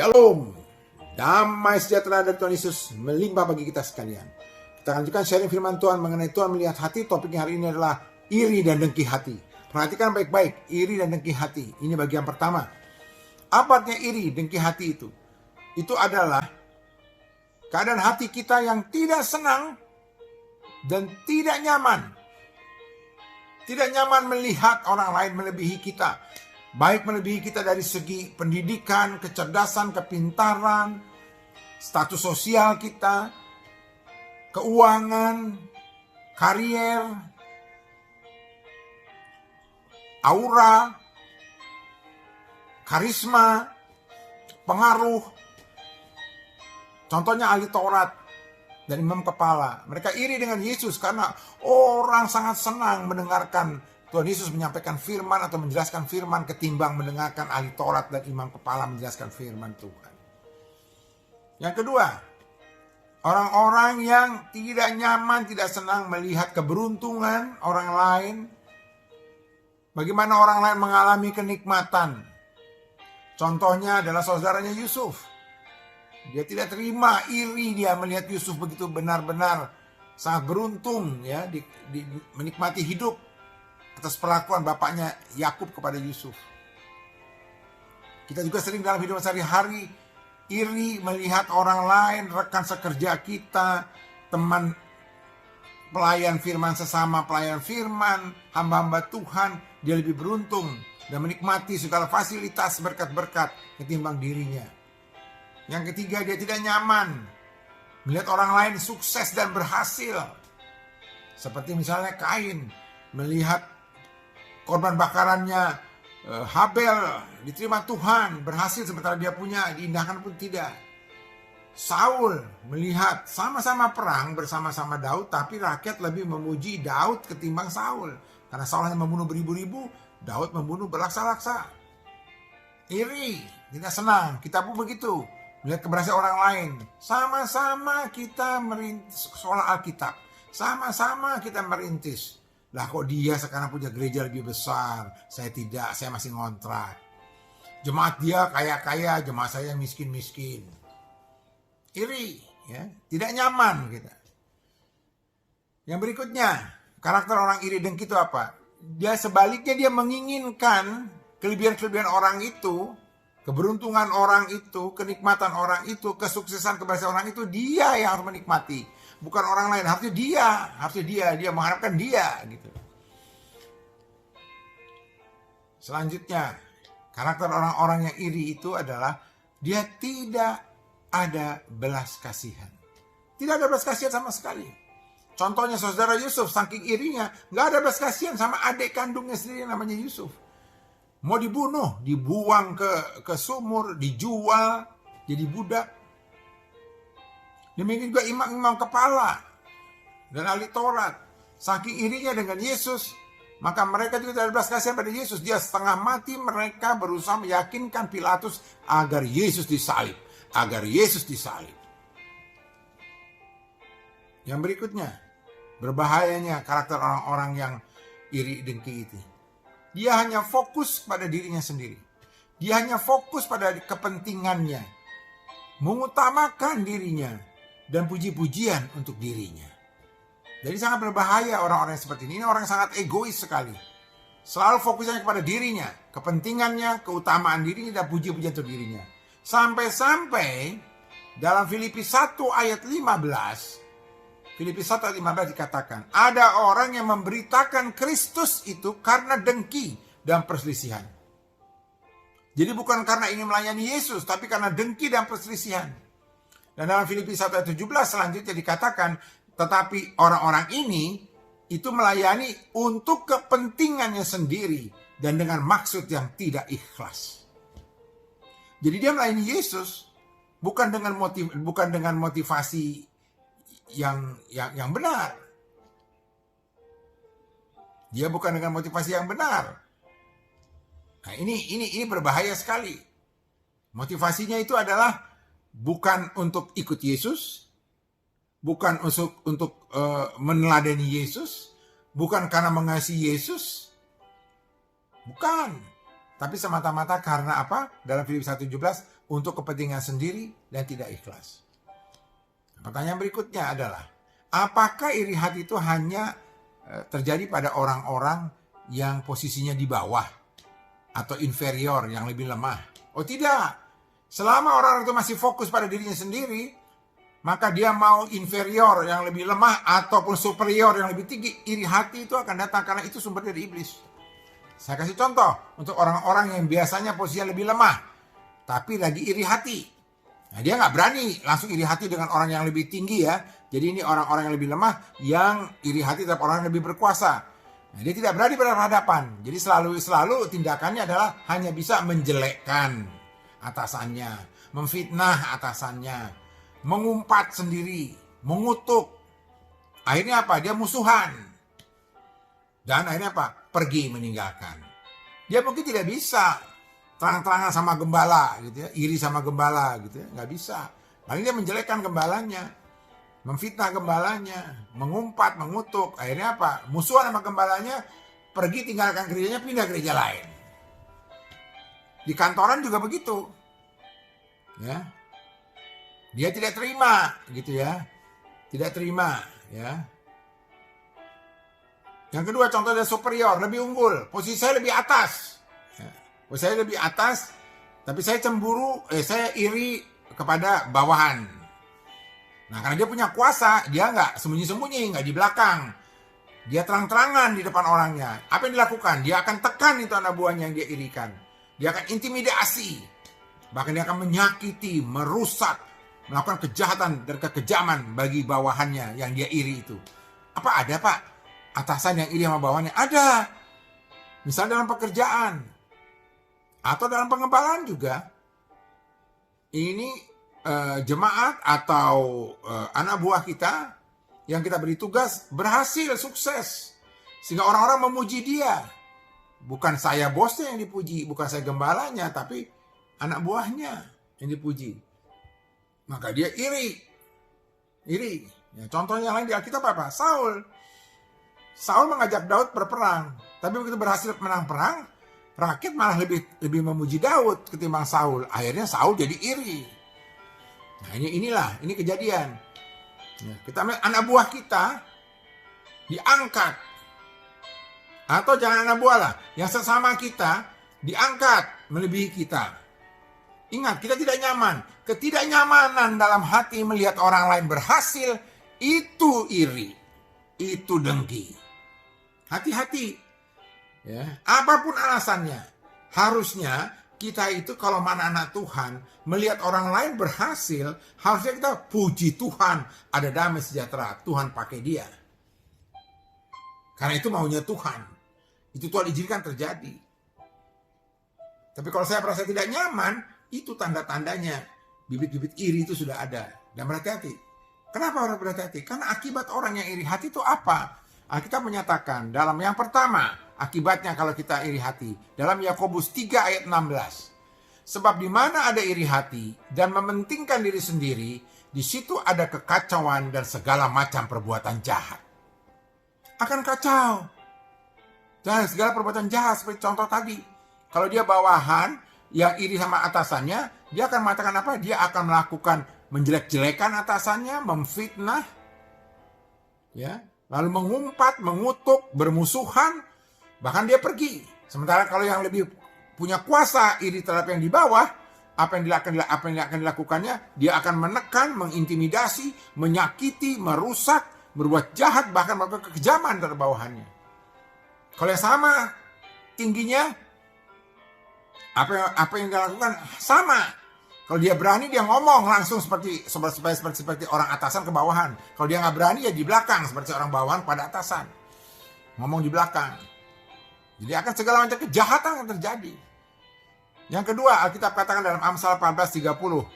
Shalom, damai sejahtera dari Tuhan Yesus melimpah bagi kita sekalian. Kita lanjutkan sharing firman Tuhan mengenai Tuhan melihat hati. Topiknya hari ini adalah iri dan dengki hati. Perhatikan baik-baik, iri dan dengki hati. Ini bagian pertama. Apa artinya iri, dengki hati itu? Itu adalah keadaan hati kita yang tidak senang dan tidak nyaman. Tidak nyaman melihat orang lain melebihi kita. Baik melebihi kita dari segi pendidikan, kecerdasan, kepintaran, status sosial kita, keuangan, karier, aura, karisma, pengaruh. Contohnya ahli Taurat dan imam kepala. Mereka iri dengan Yesus karena orang sangat senang mendengarkan Tuhan Yesus menyampaikan firman atau menjelaskan firman ketimbang mendengarkan ahli Taurat dan imam kepala menjelaskan firman Tuhan. Yang kedua, orang-orang yang tidak nyaman, tidak senang melihat keberuntungan orang lain. Bagaimana orang lain mengalami kenikmatan. Contohnya adalah saudaranya Yusuf. Dia tidak terima, iri dia melihat Yusuf begitu benar-benar sangat beruntung ya menikmati hidup atas perlakuan bapaknya Yakub kepada Yusuf. Kita juga sering dalam hidup sehari-hari iri melihat orang lain, rekan sekerja kita, teman pelayan firman sesama pelayan firman, hamba-hamba Tuhan, dia lebih beruntung dan menikmati segala fasilitas berkat-berkat ketimbang dirinya. Yang ketiga, dia tidak nyaman melihat orang lain sukses dan berhasil. Seperti misalnya Kain melihat korban bakarannya Habel diterima Tuhan, berhasil sementara dia punya diindahkan pun tidak. Saul melihat sama-sama perang bersama-sama Daud, tapi rakyat lebih memuji Daud ketimbang Saul. Karena Saul hanya membunuh beribu-ribu, Daud membunuh berlaksa-laksa. Iri, tidak senang. Kita pun begitu, melihat keberhasilan orang lain. Sama-sama kita merintis soal Alkitab, sama-sama kita merintis. Lah kok dia sekarang punya gereja lebih besar, saya tidak, saya masih ngontrak. Jemaat dia kaya-kaya, jemaat saya miskin-miskin. Iri, ya, tidak nyaman kita. Yang berikutnya, karakter orang iri dengki itu apa? Dia sebaliknya dia menginginkan kelebihan-kelebihan orang itu, keberuntungan orang itu, kenikmatan orang itu, kesuksesan keberhasilan orang itu, dia yang harus menikmati. Bukan orang lain, harusnya dia mengharapkan dia gitu. Selanjutnya, karakter orang-orang yang iri itu adalah dia tidak ada belas kasihan. Tidak ada belas kasihan sama sekali. Contohnya saudara Yusuf, saking irinya, gak ada belas kasihan sama adik kandungnya sendiri namanya Yusuf. Mau dibunuh, dibuang ke sumur, dijual, jadi budak. Demikian juga imam-imam kepala dan ahli Taurat. Saking irinya dengan Yesus, maka mereka juga tidak belas kasihan pada Yesus. Dia setengah mati mereka berusaha meyakinkan Pilatus agar Yesus disalib. Agar Yesus disalib. Yang berikutnya, berbahayanya karakter orang-orang yang iri dengki itu. Dia hanya fokus pada dirinya sendiri. Dia hanya fokus pada kepentingannya. Mengutamakan dirinya. Dan puji-pujian untuk dirinya. Jadi sangat berbahaya orang-orang seperti ini. Ini orang yang sangat egois sekali. Selalu fokusnya kepada dirinya. Kepentingannya, keutamaan dirinya, dan puji-pujian untuk dirinya. Sampai-sampai dalam Filipi 1 ayat 15. Filipi 1 ayat 15 dikatakan. Ada orang yang memberitakan Kristus itu karena dengki dan perselisihan. Jadi bukan karena ingin melayani Yesus. Tapi karena dengki dan perselisihan. Dan dalam Filipi 1 ayat 17 selanjutnya dikatakan, tetapi orang-orang ini itu melayani untuk kepentingannya sendiri dan dengan maksud yang tidak ikhlas. Jadi dia melayani Yesus bukan dengan motivasi yang benar. Dia bukan dengan motivasi yang benar. Nah, ini berbahaya sekali. Motivasinya itu adalah bukan untuk ikut Yesus, bukan untuk meneladani Yesus, bukan karena mengasihi Yesus, bukan. Tapi semata-mata karena apa? Dalam Filipi 1:17, untuk kepentingan sendiri dan tidak ikhlas. Pertanyaan berikutnya adalah, apakah iri hati itu hanya terjadi pada orang-orang yang posisinya di bawah atau inferior, yang lebih lemah? Oh tidak. Selama orang itu masih fokus pada dirinya sendiri, maka dia mau inferior yang lebih lemah ataupun superior yang lebih tinggi, iri hati itu akan datang karena itu sumber dari iblis. Saya kasih contoh untuk orang-orang yang biasanya posisinya lebih lemah, tapi lagi iri hati. Nah, dia nggak berani langsung iri hati dengan orang yang lebih tinggi ya. Jadi ini orang-orang yang lebih lemah yang iri hati terhadap orang yang lebih berkuasa. Nah, dia tidak berani berhadapan. Jadi selalu tindakannya adalah hanya bisa menjelekkan atasannya, memfitnah atasannya, mengumpat sendiri, mengutuk. Akhirnya apa? Dia musuhan. Dan akhirnya apa? Pergi meninggalkan. Dia mungkin tidak bisa terang-terangan sama gembala gitu ya, iri sama gembala gitu ya, nggak bisa. Paling dia menjelekkan gembalanya, memfitnah gembalanya, mengumpat, mengutuk. Akhirnya apa? Musuhan sama gembalanya, pergi tinggalkan gerejanya, pindah gereja lain. Di kantoran juga begitu. Ya. Dia tidak terima gitu ya. Tidak terima ya. Yang kedua, contohnya superior, lebih unggul, posisi saya lebih atas. Saya lebih atas, tapi saya cemburu, saya iri kepada bawahan. Nah, karena dia punya kuasa, dia nggak sembunyi-sembunyi, nggak di belakang. Dia terang-terangan di depan orangnya. Apa yang dilakukan? Dia akan tekan itu anak buahnya yang dia irikan. Dia akan intimidasi. Bahkan dia akan menyakiti, merusak, melakukan kejahatan dan kekejaman bagi bawahannya yang dia iri itu. Apa ada, Pak? Atasan yang iri sama bawahannya? Ada. Misalnya dalam pekerjaan. Atau dalam pengembalaan juga. Ini jemaat atau anak buah kita yang kita beri tugas berhasil, sukses. Sehingga orang-orang memuji dia. Bukan saya bosnya yang dipuji, bukan saya gembalanya, tapi anak buahnya yang dipuji. Maka dia iri. Iri. Ya, contohnya lain di Alkitab apa? Saul mengajak Daud berperang. Tapi begitu berhasil menang perang, rakyat malah lebih memuji Daud ketimbang Saul. Akhirnya Saul jadi iri. Nah ini kejadian. Ya, kita anak buah kita diangkat. Atau jangan anak buah lah, yang sesama kita diangkat melebihi kita. Ingat, kita tidak nyaman. Ketidaknyamanan dalam hati melihat orang lain berhasil, itu iri. Itu dengki. Hati-hati. Ya, apapun alasannya, harusnya kita itu kalau mana anak Tuhan, melihat orang lain berhasil, harusnya kita puji Tuhan, ada damai sejahtera, Tuhan pakai dia. Karena itu maunya Tuhan. Itu Tuhan izinkan terjadi. Tapi kalau saya merasa tidak nyaman, itu tanda-tandanya bibit-bibit iri itu sudah ada. Dan berhati-hati. Kenapa orang berhati-hati? Karena akibat orang yang iri hati itu apa? Alkitab menyatakan dalam yang pertama, akibatnya kalau kita iri hati, dalam Yakobus 3 ayat 16. Sebab di mana ada iri hati dan mementingkan diri sendiri, di situ ada kekacauan dan segala macam perbuatan jahat. Akan kacau. Dan segala perbuatan jahat seperti contoh tadi. Kalau dia bawahan yang iri sama atasannya, dia akan mengatakan apa? Dia akan melakukan menjelek-jelekan atasannya, memfitnah, ya, lalu mengumpat, mengutuk, bermusuhan, bahkan dia pergi. Sementara kalau yang lebih punya kuasa iri terhadap yang di bawah, apa yang akan dilakukannya, dia akan menekan, mengintimidasi, menyakiti, merusak, berbuat jahat, bahkan melakukan kekejaman terhadap bawahannya. Kalau yang sama tingginya, apa yang dia lakukan sama. Kalau dia berani, dia ngomong langsung seperti orang atasan ke bawahan. Kalau dia nggak berani, ya di belakang seperti orang bawahan pada atasan. Ngomong di belakang. Jadi akan segala macam kejahatan yang terjadi. Yang kedua, Alkitab katakan dalam Amsal 14:30.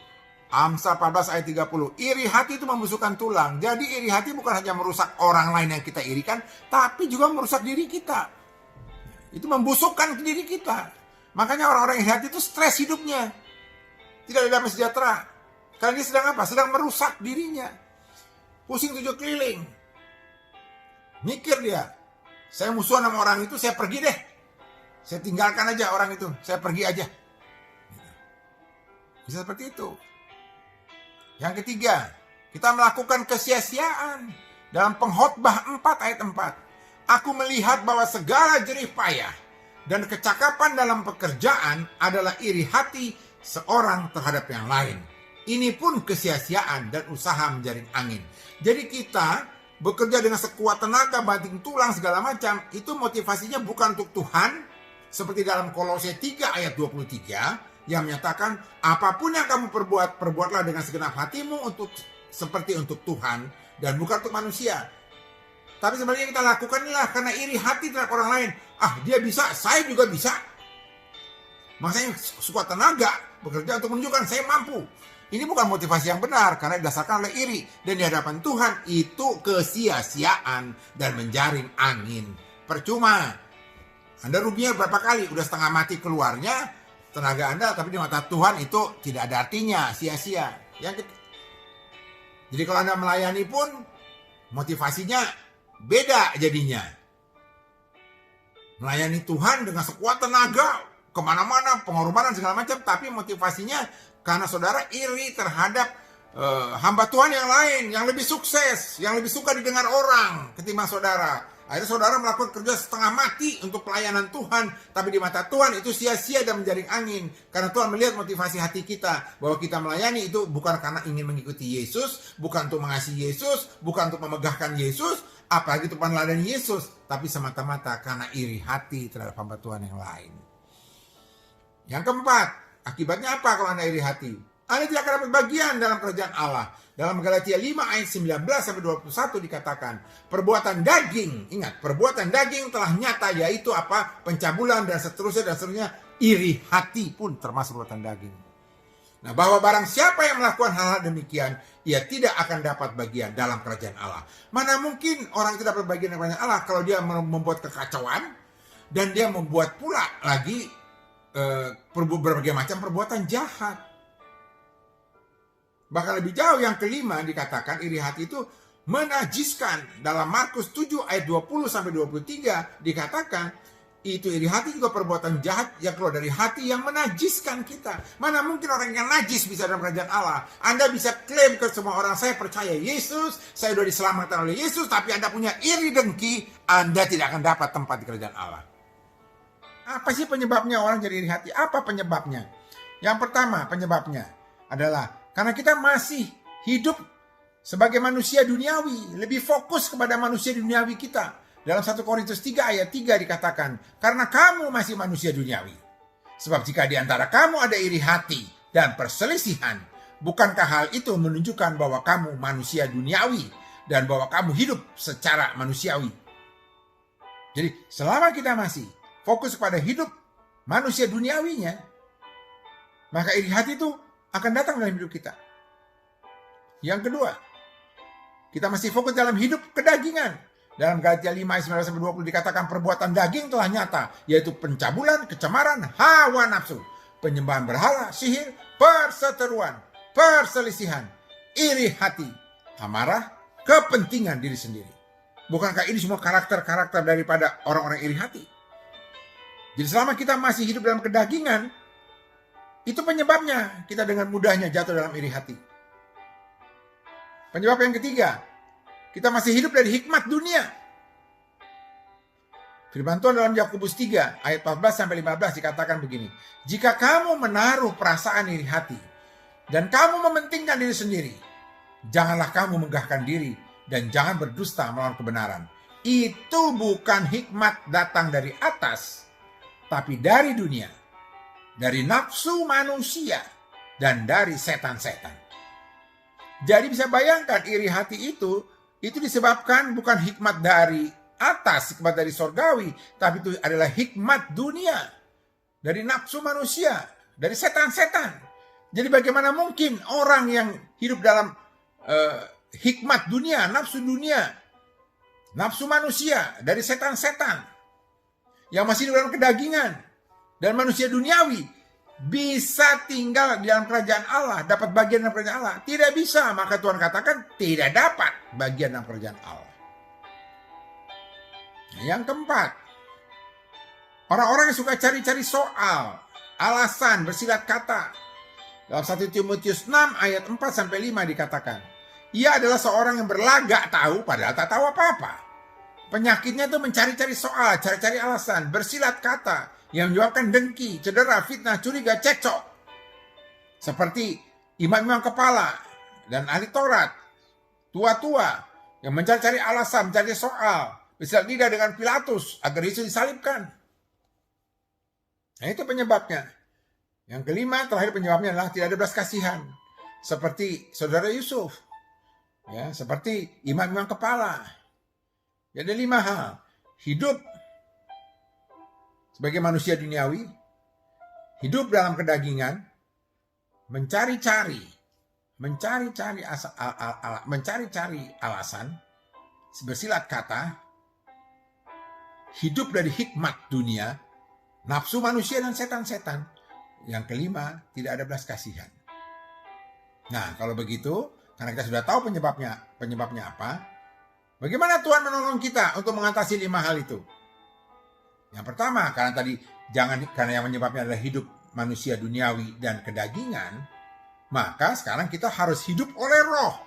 Amsal 14 ayat 30. Iri hati itu membusukkan tulang. Jadi iri hati bukan hanya merusak orang lain yang kita irikan, tapi juga merusak diri kita. Itu membusukkan ke diri kita. Makanya orang-orang iri hati itu stres hidupnya. Tidak ada damai sejahtera. Karena dia sedang apa? Sedang merusak dirinya. Pusing 7 keliling. Mikir dia. Saya musuhan sama orang itu, saya pergi deh. Saya tinggalkan aja orang itu. Saya pergi aja. Bisa seperti itu. Yang ketiga, kita melakukan kesia-siaan. Dalam Pengkhotbah 4 ayat 4. Aku melihat bahwa segala jerih payah dan kecakapan dalam pekerjaan adalah iri hati seorang terhadap yang lain. Ini pun kesia-siaan dan usaha menjaring angin. Jadi kita bekerja dengan sekuat tenaga, banting tulang segala macam, itu motivasinya bukan untuk Tuhan, seperti dalam Kolose 3 ayat 23 yang menyatakan apapun yang kamu perbuat, perbuatlah dengan segenap hatimu seperti untuk Tuhan dan bukan untuk manusia. Tapi sebenarnya kita lakukan inilah karena iri hati terhadap orang lain. Dia bisa, saya juga bisa. Makanya sekuat tenaga bekerja untuk menunjukkan saya mampu. Ini bukan motivasi yang benar karena didasarkan oleh iri. Dan di hadapan Tuhan itu kesia-siaan dan menjaring angin. Percuma. Anda ruginya berapa kali? Udah setengah mati keluarnya tenaga Anda, tapi di mata Tuhan itu tidak ada artinya, sia-sia. Jadi kalau Anda melayani pun motivasinya beda jadinya. Melayani Tuhan dengan sekuat tenaga, kemana-mana, pengorbanan segala macam, tapi motivasinya karena saudara iri terhadap hamba Tuhan yang lain, yang lebih sukses, yang lebih suka didengar orang ketimbang saudara. Akhirnya saudara melakukan kerja setengah mati untuk pelayanan Tuhan, tapi di mata Tuhan itu sia-sia dan menjaring angin. Karena Tuhan melihat motivasi hati kita, bahwa kita melayani itu bukan karena ingin mengikuti Yesus, bukan untuk mengasihi Yesus, bukan untuk memegahkan Yesus, apalagi untuk meneladani Yesus, tapi semata-mata karena iri hati terhadap hamba Tuhan yang lain. Yang keempat, akibatnya apa kalau Anda iri hati? Anda tidak akan dapat bagian dalam kerajaan Allah. Dalam Galatia 5 ayat 19-21 dikatakan, perbuatan daging, ingat, perbuatan daging telah nyata, yaitu apa? Pencabulan dan seterusnya, iri hati pun termasuk perbuatan daging. Nah, bahwa barang siapa yang melakukan hal-hal demikian, ia tidak akan dapat bagian dalam kerajaan Allah. Mana mungkin orang tidak dapat bagian dalam kerajaan Allah kalau dia membuat kekacauan, dan dia membuat pula lagi berbagai macam perbuatan jahat. Bahkan lebih jauh yang kelima dikatakan iri hati itu menajiskan. Dalam Markus 7 ayat 20-23 dikatakan itu iri hati juga perbuatan jahat yang keluar dari hati yang menajiskan kita. Mana mungkin orang yang najis bisa dalam kerajaan Allah? Anda bisa klaim ke semua orang, saya percaya Yesus, saya sudah diselamatkan oleh Yesus, tapi Anda punya iri dengki, Anda tidak akan dapat tempat di kerajaan Allah. Apa sih penyebabnya orang jadi iri hati? Apa penyebabnya? Yang pertama penyebabnya adalah karena kita masih hidup sebagai manusia duniawi, lebih fokus kepada manusia duniawi kita. Dalam 1 Korintus 3 ayat 3 dikatakan, karena kamu masih manusia duniawi. Sebab jika di antara kamu ada iri hati dan perselisihan, bukankah hal itu menunjukkan bahwa kamu manusia duniawi dan bahwa kamu hidup secara manusiawi? Jadi selama kita masih fokus pada hidup manusia duniawinya, maka iri hati itu akan datang dalam hidup kita. Yang kedua, kita masih fokus dalam hidup kedagingan. Dalam Galatia 5 ayat 19-20 dikatakan perbuatan daging telah nyata, yaitu pencabulan, kecemaran, hawa nafsu, penyembahan berhala, sihir, perseteruan, perselisihan, iri hati, amarah, kepentingan diri sendiri. Bukankah ini semua karakter-karakter daripada orang-orang iri hati? Jadi selama kita masih hidup dalam kedagingan, itu penyebabnya kita dengan mudahnya jatuh dalam iri hati. Penyebab yang ketiga, kita masih hidup dari hikmat dunia. Firman Tuhan dalam Yakobus 3 ayat 14-15 dikatakan begini. Jika kamu menaruh perasaan iri hati dan kamu mementingkan diri sendiri, janganlah kamu megahkan diri dan jangan berdusta melawan kebenaran. Itu bukan hikmat datang dari atas, tapi dari dunia, dari nafsu manusia, dan dari setan-setan. Jadi bisa bayangkan iri hati itu disebabkan bukan hikmat dari atas, hikmat dari sorgawi, tapi itu adalah hikmat dunia, dari nafsu manusia, dari setan-setan. Jadi bagaimana mungkin orang yang hidup dalam hikmat dunia, nafsu manusia, dari setan-setan, yang masih hidup dalam kedagingan, dan manusia duniawi bisa tinggal di dalam kerajaan Allah, dapat bagian dalam kerajaan Allah? Tidak bisa. Maka Tuhan katakan tidak dapat bagian dalam kerajaan Allah. Yang keempat, orang-orang yang suka cari-cari soal, alasan, bersilat kata. Dalam 1 Timotius 6 ayat 4-5 dikatakan, ia adalah seorang yang berlagak tahu padahal tak tahu apa-apa. Penyakitnya itu mencari-cari soal, cari-cari alasan, bersilat kata yang menyebabkan dengki, cedera, fitnah, curiga, cekcok. Seperti imam-imam kepala dan ahli Taurat, tua-tua yang mencari-cari alasan, mencari soal, bersilat lidah dengan Pilatus agar Yesus disalibkan. Nah, itu penyebabnya. Yang kelima, terakhir penyebabnya adalah tidak ada belas kasihan. Seperti saudara Yusuf. Ya, seperti imam-imam kepala. Jadi 5 hal. Hidup sebagai manusia duniawi. Hidup dalam kedagingan. Mencari-cari alasan. Bersilat kata. Hidup dari hikmat dunia. Nafsu manusia dan setan-setan. Yang kelima, tidak ada belas kasihan. Nah, kalau begitu, karena kita sudah tahu penyebabnya apa, bagaimana Tuhan menolong kita untuk mengatasi 5 hal itu? Yang pertama, karena yang menyebabnya adalah hidup manusia duniawi dan kedagingan, maka sekarang kita harus hidup oleh roh.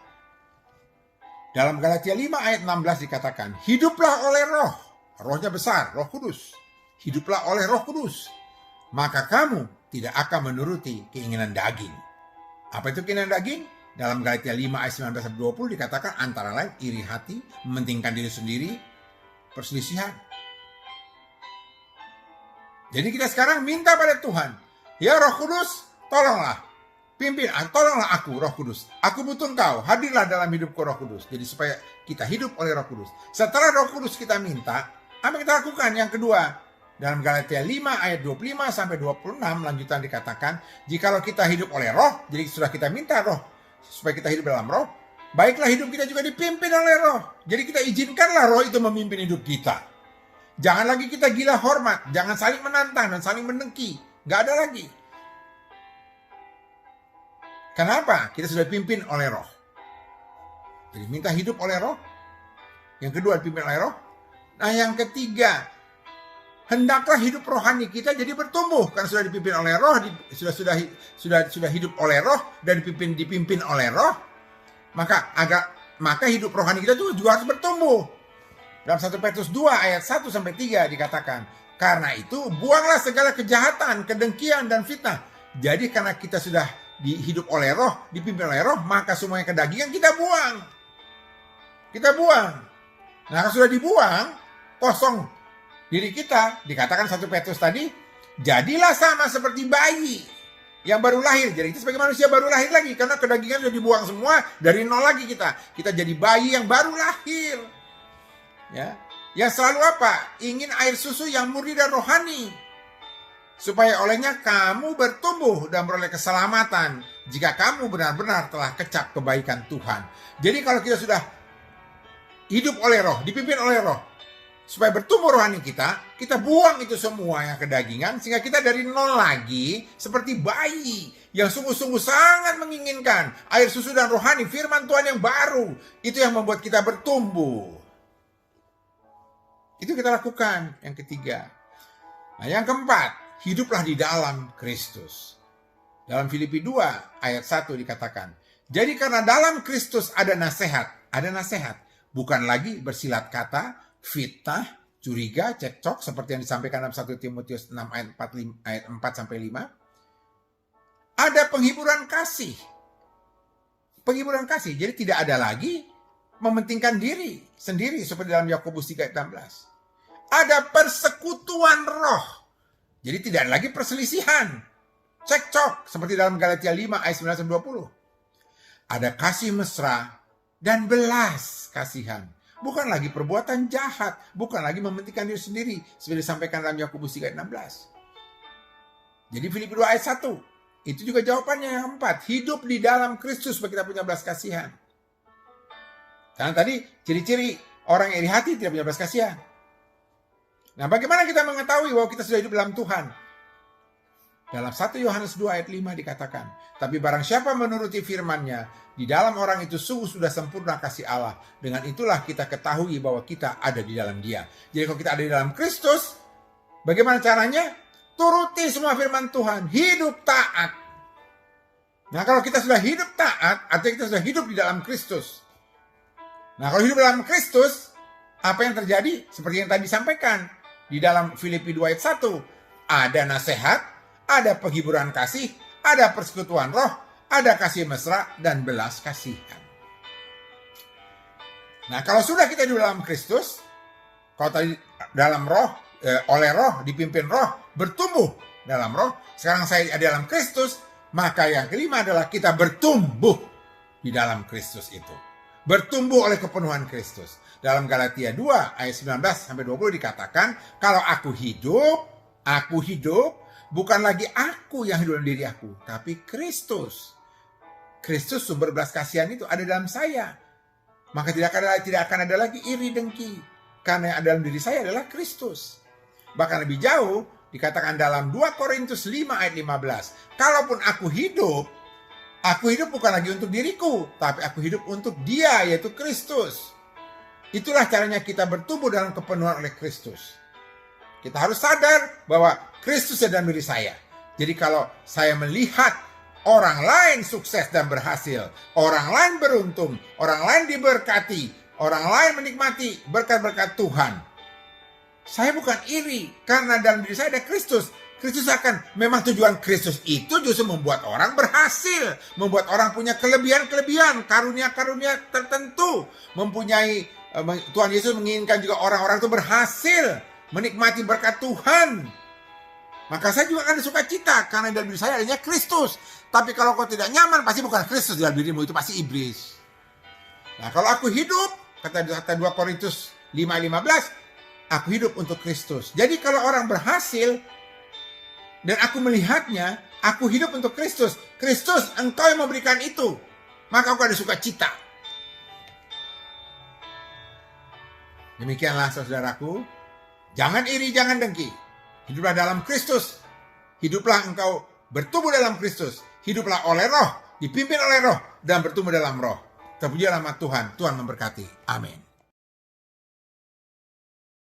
Dalam Galatia 5 ayat 16 dikatakan, hiduplah oleh roh. Rohnya besar, Roh Kudus. Hiduplah oleh Roh Kudus. Maka kamu tidak akan menuruti keinginan daging. Apa itu keinginan daging? Dalam Galatia 5 ayat 19-20 dikatakan antara lain iri hati, mementingkan diri sendiri, perselisihan. Jadi kita sekarang minta pada Tuhan, ya Roh Kudus, tolonglah aku Roh Kudus. Aku butuh Engkau, hadirlah dalam hidupku Roh Kudus. Jadi supaya kita hidup oleh Roh Kudus. Setelah Roh Kudus kita minta, apa yang kita lakukan? Yang kedua, dalam Galatia 5 ayat 25-26 lanjutan dikatakan, jikalau kita hidup oleh roh, jadi sudah kita minta roh, supaya kita hidup dalam roh, baiklah hidup kita juga dipimpin oleh roh. Jadi kita izinkanlah roh itu memimpin hidup kita. Jangan lagi kita gila hormat, jangan saling menantang dan saling mendengki. Gak ada lagi. Kenapa? Kita sudah dipimpin oleh roh. Jadi minta hidup oleh roh. Yang kedua dipimpin oleh roh. Nah yang ketiga, hendaklah hidup rohani kita jadi bertumbuh karena sudah dipimpin oleh roh, sudah hidup oleh roh dan dipimpin oleh roh, maka hidup rohani kita juga harus bertumbuh. Dalam 1 Petrus 2 ayat 1-3 dikatakan, karena itu buanglah segala kejahatan, kedengkian dan fitnah. Jadi karena kita sudah hidup oleh roh, dipimpin oleh roh, maka semuanya kedagingan kita buang. Nah kalau sudah dibuang, kosong diri kita, dikatakan 1 Petrus tadi, jadilah sama seperti bayi yang baru lahir. Jadi kita sebagai manusia baru lahir lagi, karena kedagingan sudah dibuang semua, dari nol lagi kita. Kita jadi bayi yang baru lahir. Ya, yang selalu apa? Ingin air susu yang murni dan rohani. Supaya olehnya kamu bertumbuh dan beroleh keselamatan, jika kamu benar-benar telah kecap kebaikan Tuhan. Jadi kalau kita sudah hidup oleh roh, dipimpin oleh roh, supaya bertumbuh rohani kita buang itu semua yang kedagingan, sehingga kita dari nol lagi seperti bayi yang sungguh-sungguh sangat menginginkan air susu dan rohani, firman Tuhan yang baru. Itu yang membuat kita bertumbuh. Itu kita lakukan. Yang ketiga. Nah yang keempat, hiduplah di dalam Kristus. Dalam Filipi 2 ayat 1 dikatakan, jadi karena dalam Kristus ada nasihat, bukan lagi bersilat kata, fitnah, curiga, cekcok seperti yang disampaikan dalam 1 Timotius 6 ayat 4-5. Ada penghiburan kasih. Jadi tidak ada lagi mementingkan diri sendiri seperti dalam Yakobus 3 ayat 16. Ada persekutuan roh. Jadi tidak ada lagi perselisihan, cekcok seperti dalam Galatia 5 ayat 19-20. Ada kasih mesra dan belas kasihan. Bukan lagi perbuatan jahat. Bukan lagi mementingkan diri sendiri. Seperti disampaikan dalam Yakobus 3 ayat 16. Jadi Filipi 2 ayat 1. Itu juga jawabannya yang keempat. Hidup di dalam Kristus supaya kita punya belas kasihan. Karena tadi ciri-ciri orang yang iri hati tidak punya belas kasihan. Nah bagaimana kita mengetahui bahwa kita sudah hidup dalam Tuhan? Dalam 1 Yohanes 2 ayat 5 dikatakan, tapi barang siapa menuruti firman-Nya, di dalam orang itu sungguh sudah sempurna kasih Allah. Dengan itulah kita ketahui bahwa kita ada di dalam Dia. Jadi kalau kita ada di dalam Kristus, bagaimana caranya? Turuti semua firman Tuhan, hidup taat. Nah, kalau kita sudah hidup taat, artinya kita sudah hidup di dalam Kristus. Nah, kalau hidup dalam Kristus, apa yang terjadi? Seperti yang tadi disampaikan di dalam Filipi 2 ayat 1. Ada nasihat, ada penghiburan kasih, ada persekutuan roh, ada kasih mesra, dan belas kasihan. Nah, kalau sudah kita di dalam Kristus, kalau tadi dalam roh, oleh roh, dipimpin roh, bertumbuh dalam roh, sekarang saya ada dalam Kristus, maka yang kelima adalah kita bertumbuh di dalam Kristus itu. Bertumbuh oleh kepenuhan Kristus. Dalam Galatia 2 ayat 19-20 dikatakan, kalau aku hidup, bukan lagi aku yang hidup dalam diri aku, tapi Kristus. Kristus sumber belas kasihan itu ada dalam saya. Maka tidak akan ada lagi iri dengki. Karena yang ada dalam diri saya adalah Kristus. Bahkan lebih jauh, dikatakan dalam 2 Korintus 5 ayat 15. Kalaupun aku hidup bukan lagi untuk diriku, tapi aku hidup untuk Dia, yaitu Kristus. Itulah caranya kita bertumbuh dalam kepenuhan oleh Kristus. Kita harus sadar bahwa Kristus ada dalam diri saya. Jadi kalau saya melihat orang lain sukses dan berhasil, orang lain beruntung, orang lain diberkati, orang lain menikmati berkat-berkat Tuhan, saya bukan iri, karena dalam diri saya ada Kristus. Kristus memang tujuan Kristus itu justru membuat orang berhasil, membuat orang punya kelebihan-kelebihan, karunia-karunia tertentu, Tuhan Yesus menginginkan juga orang-orang itu berhasil, menikmati berkat Tuhan. Maka saya juga akan suka cita, karena dalam diri saya adanya Kristus. Tapi kalau kau tidak nyaman, pasti bukan Kristus dalam dirimu, itu pasti iblis. Nah, kalau aku hidup, kata 2 Korintus 5:15, aku hidup untuk Kristus. Jadi kalau orang berhasil, dan aku melihatnya, aku hidup untuk Kristus. Kristus, engkau yang memberikan itu. Maka aku ada suka cita. Demikianlah saudaraku. Jangan iri, jangan dengki. Hiduplah dalam Kristus. Hiduplah engkau bertumbuh dalam Kristus. Hiduplah oleh roh, dipimpin oleh roh, dan bertumbuh dalam roh. Terpujilah nama Tuhan. Tuhan memberkati. Amin.